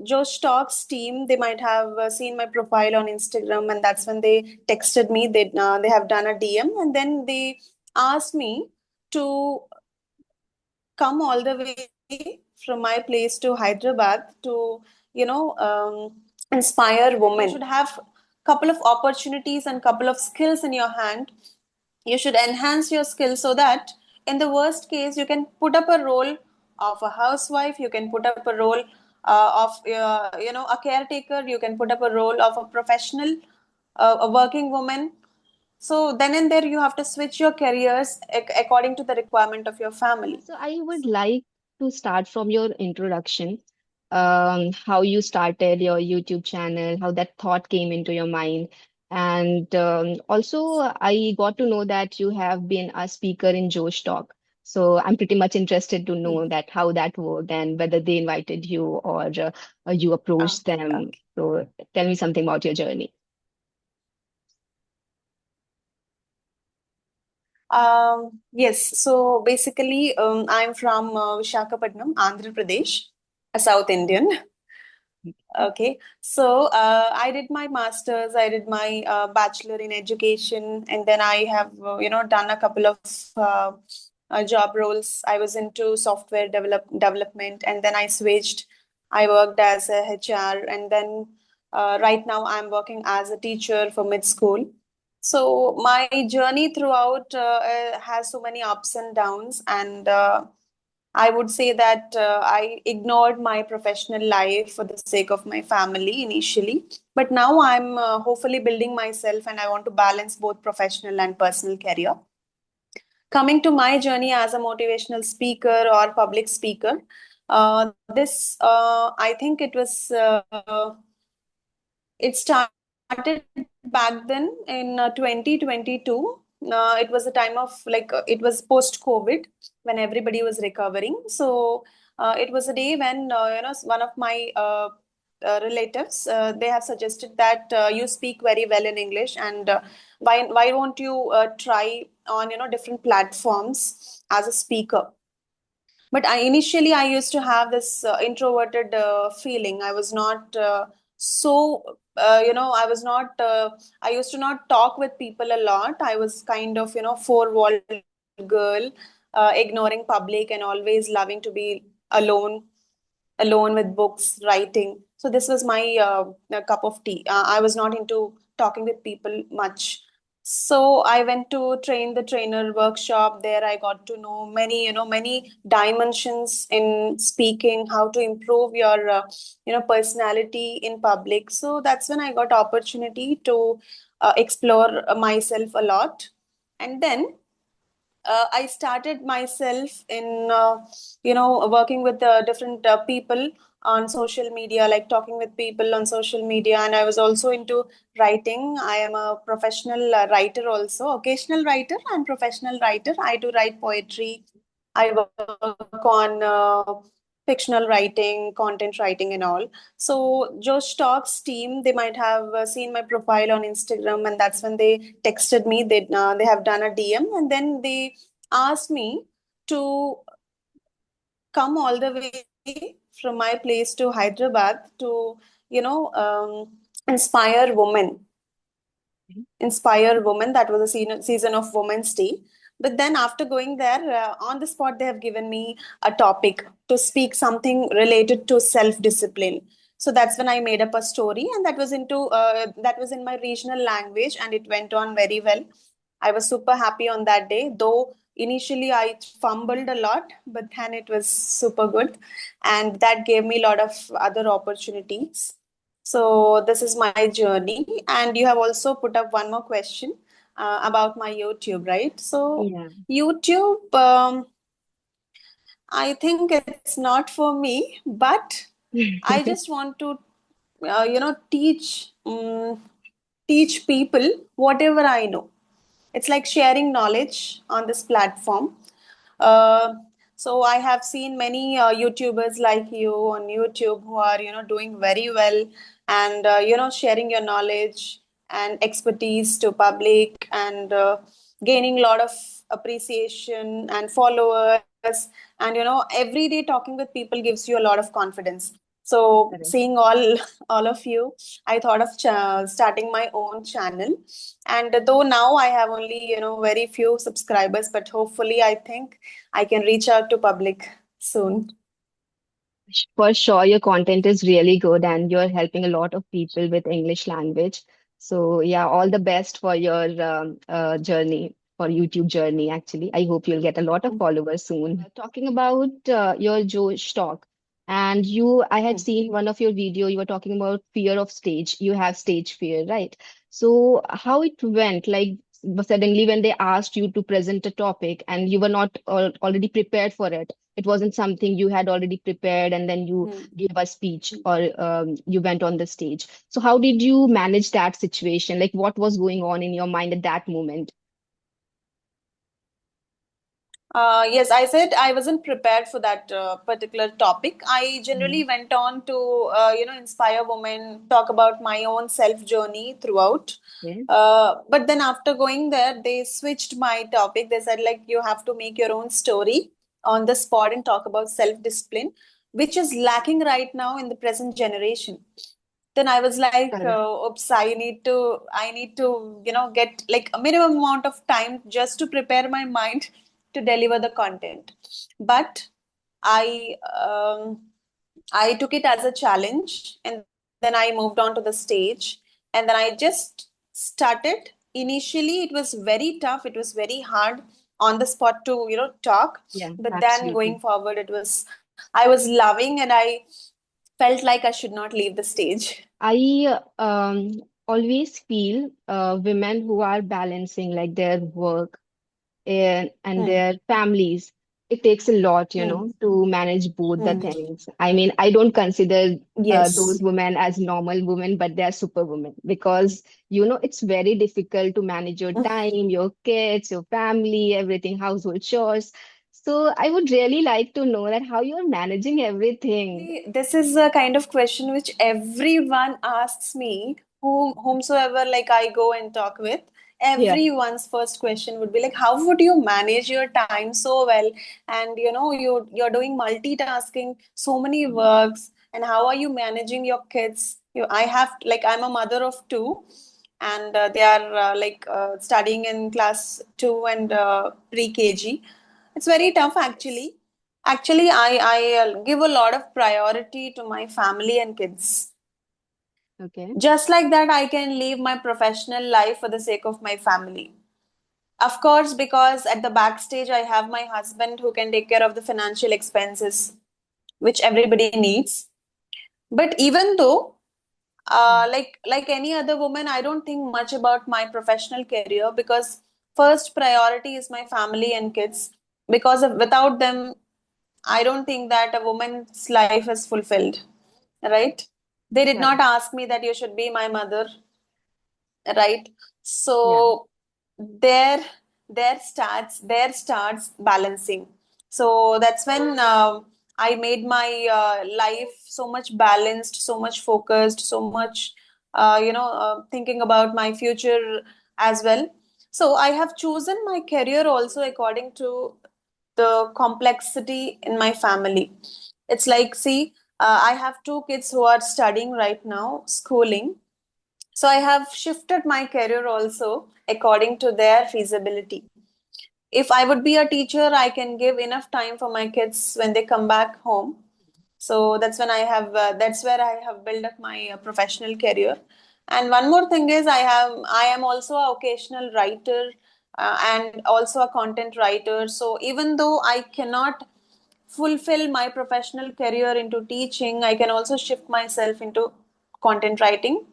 Josh Talks team, they might have seen my profile on Instagram, and that's when they texted me. They have done a DM, and then they asked me to come all the way from my place to Hyderabad to, you know, inspire women. You should have couple of opportunities and couple of skills in your hand. You should enhance your skills so that in the worst case you can put up a role of a housewife, you can put up a role of a caretaker, you can put up a role of a professional, a working woman. So then and there you have to switch your careers according to the requirement of your family. So I would like to start from your introduction, how you started your YouTube channel, how that thought came into your mind. And also, I got to know that you have been a speaker in Josh Talk. So I'm pretty much interested to know that how that worked and whether they invited you or you approached Okay, them. okay. So tell me something about your journey. Yes, so basically, I'm from Visakhapatnam, Andhra Pradesh, a South Indian. Okay, so I did my master's, I did my bachelor in education, and then I have, done a couple of job roles. I was into software development, and then I switched. I worked as a HR, and then right now I'm working as a teacher for mid school. So my journey throughout has so many ups and downs, and I would say that I ignored my professional life for the sake of my family initially. But now I'm hopefully building myself and I want to balance both professional and personal career. Coming to my journey as a motivational speaker or public speaker, I think it started back then in 2022. It was a time of it was post COVID when everybody was recovering. So it was a day when one of my relatives, they have suggested that you speak very well in English, and why won't you try on different platforms as a speaker. But I used to have this introverted feeling. I was not so I was not I used to not talk with people a lot. I was kind of four wall girl, ignoring public and always loving to be alone alone with books, writing. So this was my cup of tea. I was not into talking with people much. So I went to train the trainer workshop. There I got to know many dimensions in speaking, how to improve your, personality in public. So that's when I got opportunity to explore myself a lot. And then I started myself in, working with different people on social media, like talking with people on social media. And I was also into writing. I am a professional writer also, occasional writer and professional writer. I do write poetry. I work on fictional writing, content writing, and all. So Josh Talks team, they might have seen my profile on Instagram, and that's when they texted me. They have done a DM, and then they asked me to come all the way from my place to Hyderabad to you know um, inspire women inspire women. That was a season of Women's Day. But then after going there, on the spot, they have given me a topic to speak something related to self-discipline. So that's when I made up a story, and that was in my regional language, and it went on very well. I was super happy on that day, though initially I fumbled a lot, but then it was super good, and that gave me a lot of other opportunities. So this is my journey, and you have also put up one more question about my YouTube, right? So Yeah. YouTube, I think it's not for me, but I just want to, teach people whatever I know. It's like sharing knowledge on this platform. Uh, so I have seen many YouTubers like you on YouTube who are, doing very well and, sharing your knowledge and expertise to public and gaining a lot of appreciation and followers. And, every day talking with people gives you a lot of confidence. So Correct. seeing all of you, I thought of starting my own channel. And though now I have only, very few subscribers, but hopefully I think I can reach out to public soon. For sure, your content is really good and you're helping a lot of people with English language. So, yeah, all the best for your journey, for YouTube journey, actually. I hope you'll get a lot of followers soon. Talking about your Josh talk, and I had seen one of your video, you were talking about fear of stage. You have stage fear, right? So, how it went, like suddenly when they asked you to present a topic and you were not already prepared for it, it wasn't something you had already prepared and then you Hmm. gave a speech or you went on the stage. So how did you manage that situation? Like what was going on in your mind at that moment? Yes, I said I wasn't prepared for that particular topic. I generally Mhm. went on to, inspire women, talk about my own self journey throughout. Okay. But then after going there, they switched my topic. They said, like, you have to make your own story on the spot and talk about self discipline, which is lacking right now in the present generation. Then I was like, Correct. oops, I need to, get like a minimum amount of time just to prepare my mind to deliver the content. But I, um, I took it as a challenge, and then I moved on to the stage, and then I just started. Initially, it was very tough. It was very hard on the spot to, talk. Yeah, But then absolutely. going forward, I was loving, and I felt like I should not leave the stage. I always feel women who are balancing like their work and Hmm. their families. It takes a lot, Hmm. to manage both the Hmm. things. I mean, I don't consider Yes. those women as normal women, but they are superwomen because, it's very difficult to manage your time, your kids, your family, everything, household chores. So I would really like to know that how you're managing everything. Actually, this is a kind of question which everyone asks me, whomsoever like I go and talk with. Yeah. Everyone's first question would be like, how would you manage your time so well? And you're doing multitasking, so many works, and how are you managing your kids? I have like I'm a mother of two, and they are studying in class two and pre-KG. It's very tough actually. Actually, I give a lot of priority to my family and kids. Okay. Just like that, I can leave my professional life for the sake of my family. Of course, because at the backstage, I have my husband who can take care of the financial expenses, which everybody needs. But even though, Mm. like any other woman, I don't think much about my professional career because first priority is my family and kids. Because without them, I don't think that a woman's life is fulfilled, right? They did not Correct. ask me that you should be my mother, right? Yeah. So there, there starts balancing. So that's when I made my life so much balanced, so much focused, so much, thinking about my future as well. So I have chosen my career also according to the complexity in my family. It's like, see, I have two kids who are studying right now, schooling. So I have shifted my career also according to their feasibility. If I would be a teacher, I can give enough time for my kids when they come back home. So that's where I have built up my professional career. And one more thing is I am also a occasional writer and also a content writer. So even though I cannot fulfill my professional career into teaching, I can also shift myself into content writing.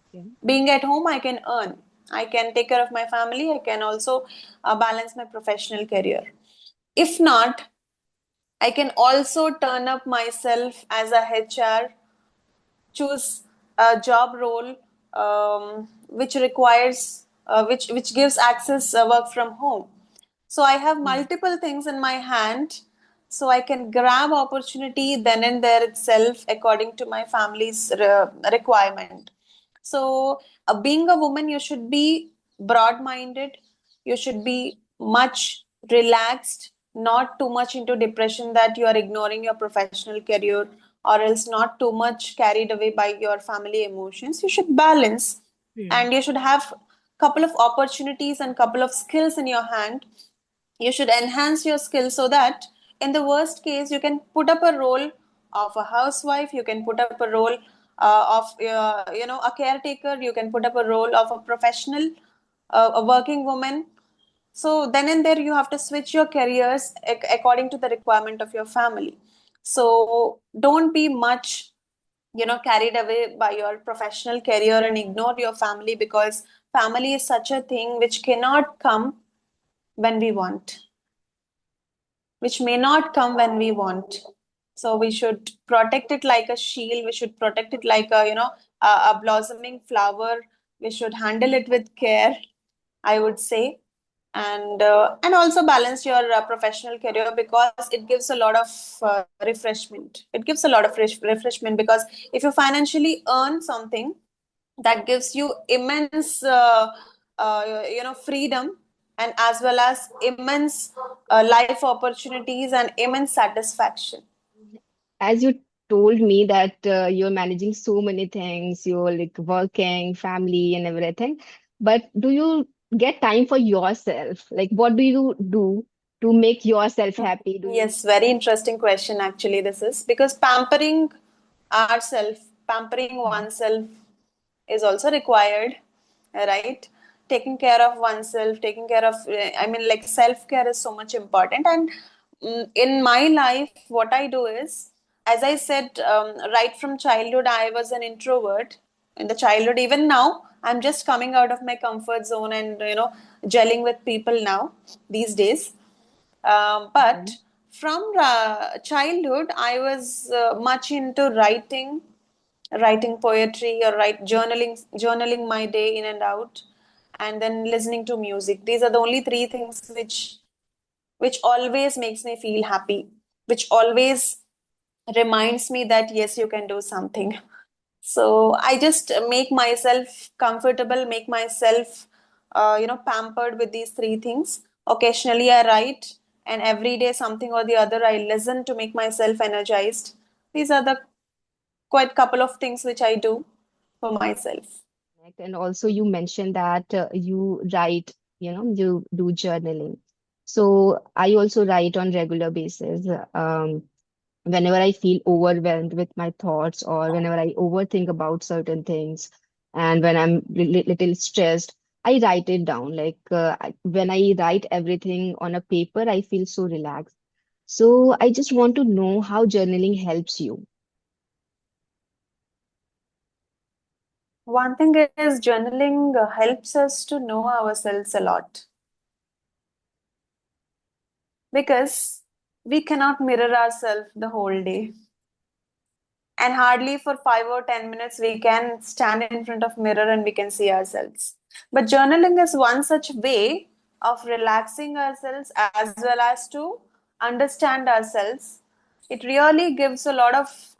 Okay. Being at home, I can earn, I can take care of my family, I can also balance my professional career. If not, I can also turn up myself as a HR, choose a job role which requires which gives access work from home. So I have Mm. multiple things in my hand, so I can grab opportunity then and there itself according to my family's requirement. So being a woman, you should be broad minded, you should be much relaxed, not too much into depression that you are ignoring your professional career or else not too much carried away by your family emotions. You should balance, Hmm. and you should have couple of opportunities and couple of skills in your hand. You should enhance your skills so that in the worst case you can put up a role of a housewife, you can put up a role of a caretaker, you can put up a role of a professional, a working woman. So then and there you have to switch your careers according to the requirement of your family. So don't be much carried away by your professional career and ignore your family, because family is such a thing which cannot come when we want, which may not come when we want. So we should protect it like a shield. We should protect it like a blossoming flower. We should handle it with care, I would say, and also balance your professional career, because it gives a lot of refreshment. It gives a lot of refreshment, because if you financially earn something, that gives you immense freedom, and as well as immense life opportunities and immense satisfaction. As you told me that you're managing so many things, you're like working, family, and everything, but do you get time for yourself? Like, what do you do to make yourself happy? Do you? Yes, very interesting question actually. This is because ourselves, pampering Hmm. oneself is also required, right? Taking care of oneself, taking care of, I mean, like self care is so much important. And in my life, what I do is, as I said, right from childhood, I was an introvert. In the childhood, even now, I'm just coming out of my comfort zone and, gelling with people now, these days. Okay. But from childhood, I was much into writing poetry, or journaling my day in and out, and then listening to music. These are the only three things which always makes me feel happy, which always reminds me that yes, you can do something. So I just make myself comfortable, make myself, pampered with these three things. Occasionally I write, and every day something or the other I listen to make myself energized. These are the quite couple of things which I do for myself. Correct. And also, you mentioned that you write, you do journaling. So I also write on regular basis. Whenever I feel overwhelmed with my thoughts, or whenever I overthink about certain things, and when I'm little stressed, I write it down. Like when I write everything on a paper, I feel so relaxed. So I just want to know how journaling helps you. One thing is journaling helps us to know ourselves a lot, because we cannot mirror ourselves the whole day, and hardly for 5 or 10 minutes we can stand in front of mirror and we can see ourselves. But journaling is one such way of relaxing ourselves as well as to understand ourselves. It really gives a lot of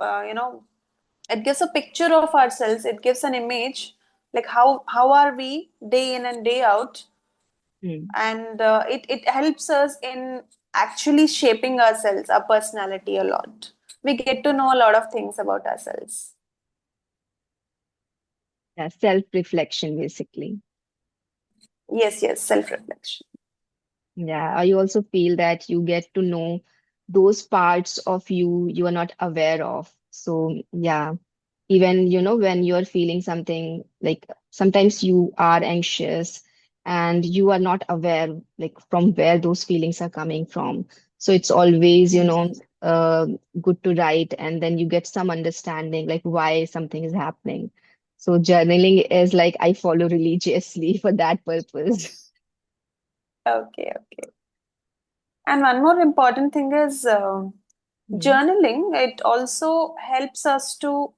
it gives a picture of ourselves, it gives an image, like how are we day in and day out. Hmm. And it helps us in actually shaping ourselves, our personality a lot. We get to know a lot of things about ourselves. Yeah, self-reflection, basically. Yes, yes, self reflection. Yeah, I also feel that you get to know those parts of you you are not aware of. So, yeah, even when you're feeling something, like sometimes you are anxious and you are not aware like from where those feelings are coming from. So it's always uh, good to write, and then you get some understanding like why something is happening. So journaling is like I follow religiously for that purpose. Okay, okay. And one more important thing is Hmm. journaling. It also helps us to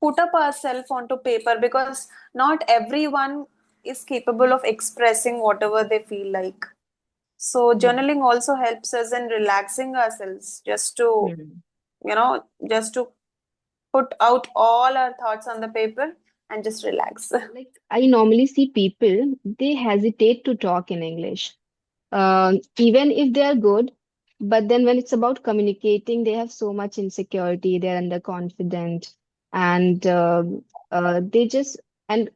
put up ourselves onto paper, because not everyone is capable of expressing whatever they feel like. So Yeah. journaling also helps us in relaxing ourselves, Hmm. just to put out all our thoughts on the paper and just relax. Like I normally see people, they hesitate to talk in English. Even if they are good, But then when it's about communicating, they have so much insecurity, they're underconfident, and they just, and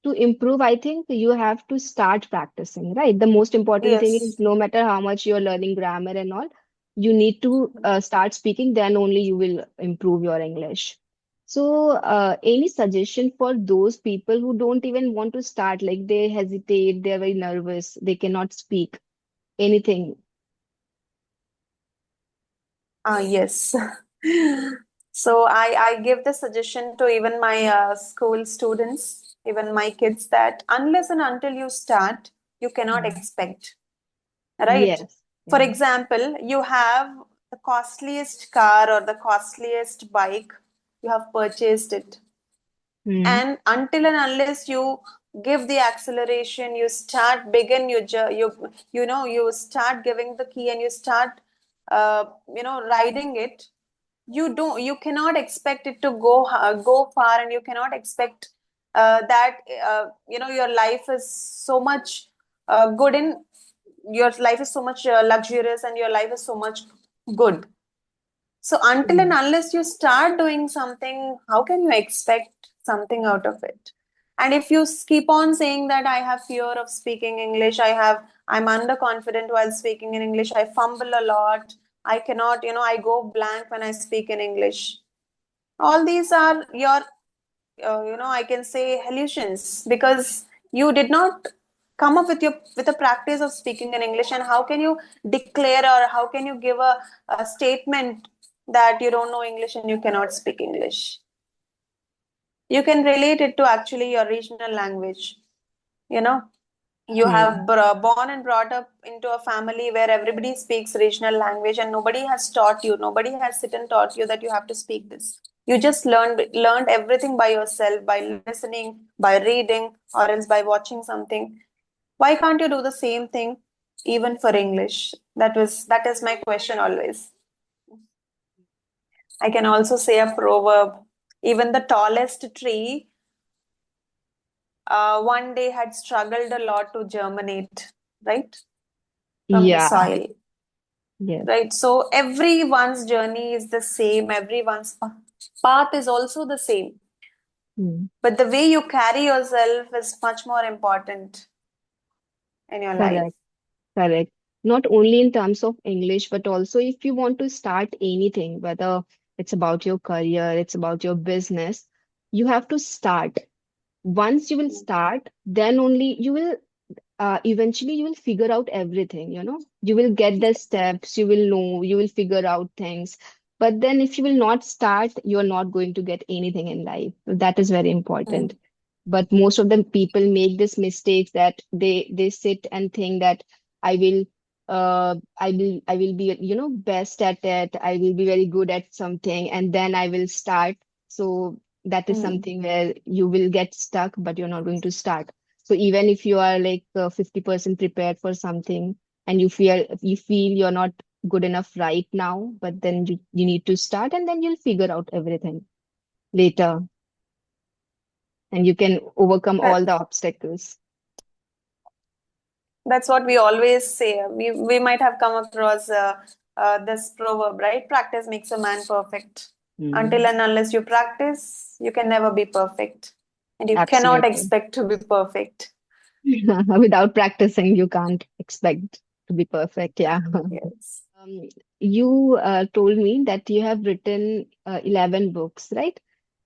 to improve, I think you have to start practicing, right? The most important thing is Yes. no matter how much you're learning grammar and all, you need to start speaking, then only you will improve your English. So, any suggestion for those people who don't even want to start, like they hesitate, they're very nervous, they cannot speak anything? Yes. So I give the suggestion to even my school students, even my kids, that unless and until you start, you cannot Mm. expect, right? Yes. For Yeah. example, you have the costliest car or the costliest bike, you have purchased it. Mm. And until and unless you give the acceleration, you start begin you start giving the key and you start riding it, you cannot expect it to go far, and you cannot expect that your life is so much good in your life is so much luxurious, and your life is so much good. So until and Mm. unless you start doing something, how can you expect something out of it? And if you keep on saying that I have fear of speaking English, I'm underconfident while speaking in English, I fumble a lot, I cannot, I go blank when I speak in English. All these are your I can say hallucinations, because you did not come up with a practice of speaking in English. And how can you declare, or how can you give a statement that you don't know English and you cannot speak English? You can relate it to actually your regional language. You know, you have Mm. born and brought up into a family where everybody speaks regional language, and nobody has taught you, nobody has sit and taught you that you have to speak this. You just learned everything by yourself, by listening, by reading, or else by watching something. Why can't you do the same thing even for English? That is my question always. I can also say a proverb: even the tallest tree one day had struggled a lot to germinate, right, from the Yeah. soil. Yes. Right. So everyone's journey is the same, everyone's path is also the same. Mm. But the way you carry yourself is much more important in your life. Correct. Correct. Not only in terms of English, but also if you want to start anything, whether it's about your career, it's about your business, you have to start. Once you will start, then only you will eventually you will figure out everything, you will get the steps, you will know, you will figure out things. But then if you will not start, you are not going to get anything in life. That is very important. Mm, But most of the people make this mistakes that they sit and think that I will I will be best at it, I will be very good at something, and then I will start. So that is mm, something where you will get stuck, but you're not going to start. So even if you are like 50% prepared for something, and you feel you're not good enough right now, but then you need to start, and then you'll figure out everything later, and you can overcome all that the obstacles. that's what we always say. We might have come across this proverb, right? Practice makes a man perfect. Until Mm, and unless you practice, you can never be perfect, and you cannot absolutely. expect to be perfect. Without practicing, you can't expect to be perfect. Yeah. Yes. You told me that you have written 11 books, right?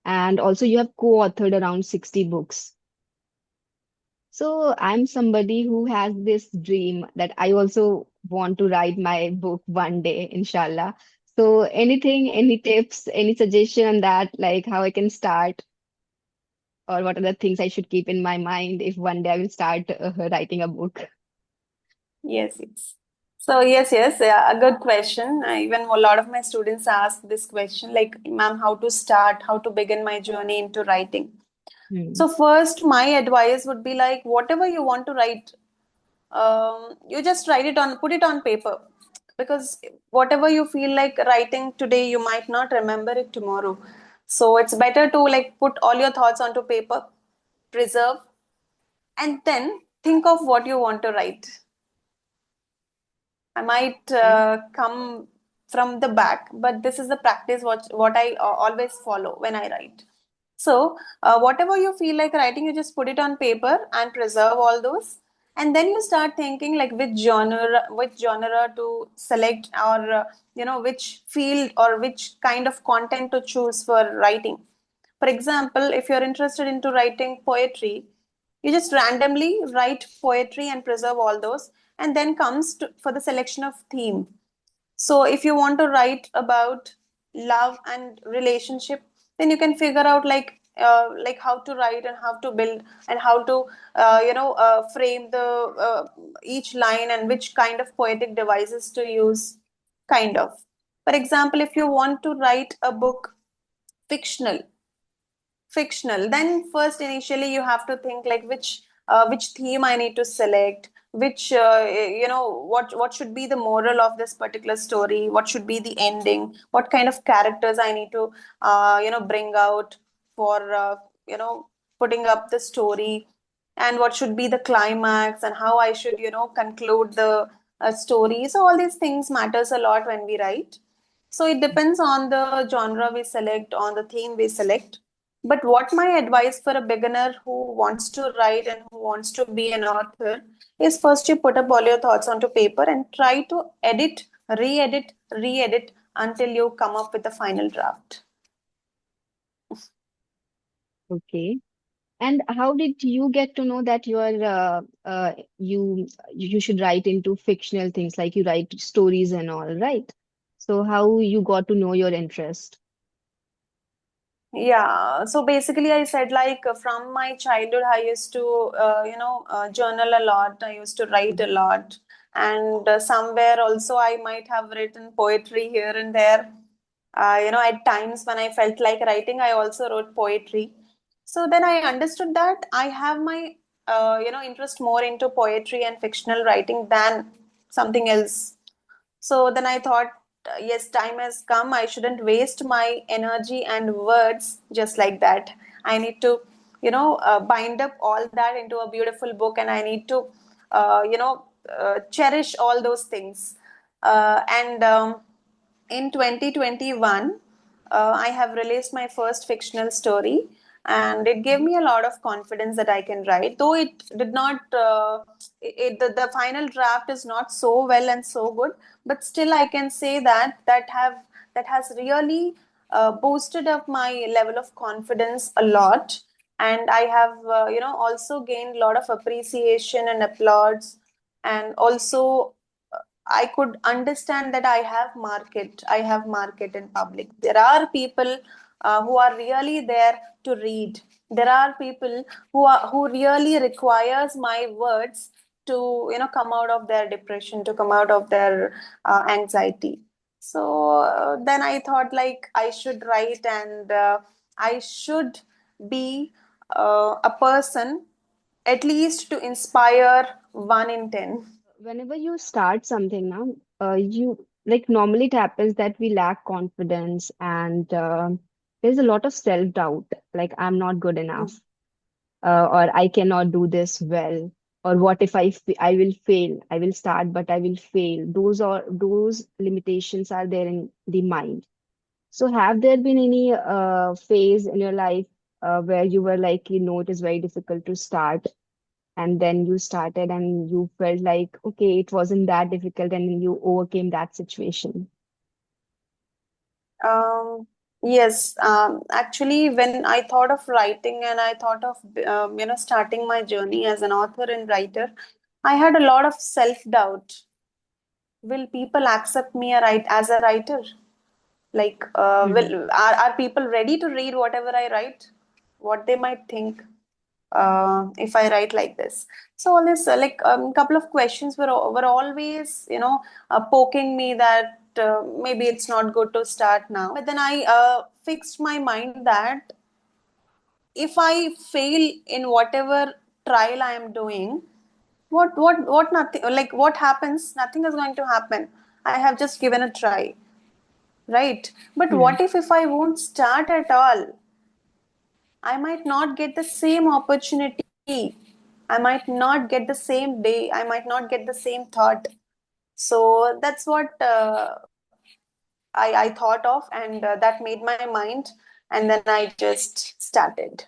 And also you have co-authored around 60 books. So I'm somebody who has this dream that I also want to write my book one day, inshallah. So anything, any tips, any suggestion on that, like how I can start, or what are the things I should keep in my mind if one day I will start writing a book? Yes, yes. So yes, yeah, a good question. Even a lot of my students ask this question, like, ma'am, how to start, how to begin my journey into writing. Hmm. So first, my advice would be like, whatever you want to write, you just put it on paper, because whatever you feel like writing today, you might not remember it tomorrow. So it's better to like put all your thoughts onto paper, preserve, and then think of what you want to write. I might Okay. come from the back, but this is the practice what I always follow when I write. So, whatever you feel like writing, you just put it on paper and preserve all those. And then you start thinking like which genre to select, or which field or which kind of content to choose for writing. For example, if you're interested into writing poetry, you just randomly write poetry and preserve all those, and then for the selection of theme. So if you want to write about love and relationship, then you can figure out like how to write and how to build and how to frame the each line and which kind of poetic devices to use, kind of. For example, if you want to write a book fictional, then first initially you have to think like which theme I need to select, which what should be the moral of this particular story, what should be the ending, what kind of characters I need to bring out for putting up the story, and what should be the climax, and how I should conclude the story. So all these things matters a lot when we write. So it depends on the genre we select, on the theme we select. But what my advice for a beginner who wants to write and who wants to be an author is, first you put up all your thoughts onto paper and try to edit, re-edit until you come up with the final draft. Okay. And how did you get to know that you should write into fictional things, like you write stories and all, right? So how you got to know your interest? Yeah, so basically, I said like from my childhood, I used to, journal a lot. I used to write a lot, and somewhere also I might have written poetry here and there. At times when I felt like writing, I also wrote poetry. So then I understood that I have my, interest more into poetry and fictional writing than something else. So then I thought, yes, time has come. I shouldn't waste my energy and words just like that. I need to, bind up all that into a beautiful book, and I need to, cherish all those things. And In 2021, I have released my first fictional story, and it gave me a lot of confidence that I can write. Though it did not, the final draft is not so well and so good, but still I can say that has really boosted up my level of confidence a lot, and I have also gained a lot of appreciation and applause, and also I could understand that I have market in public. There are people who are really there to read. There are people who really requires my words to come out of their depression, to come out of their anxiety. So then I thought like I should write, and I should be a person at least to inspire 1 in 10. Whenever you start something now, you like normally it happens that we lack confidence and there's a lot of self-doubt, like I'm not good enough, or I cannot do this well, or what if I will fail? I will start, but I will fail. Those limitations are there in the mind. So have there been any phase in your life where you were like, it is very difficult to start, and then you started and you felt like, okay, it wasn't that difficult, and you overcame that situation? Um, yes, actually, when I thought of writing and I thought of starting my journey as an author and writer, I had a lot of self-doubt. Will people accept me as a writer? Like, Hmm. are people ready to read whatever I write? What they might think if I write like this? So all this, couple of questions were always, poking me that maybe it's not good to start now. But then I fixed my mind that if I fail in whatever trial I am doing, what nothing, like what happens? Nothing is going to happen. I have just given a try, right? But Hmm. what if I won't start at all? I might not get the same opportunity. I might not get the same day. I might not get the same thought. So that's what I thought of, and that made my mind, and then I just started.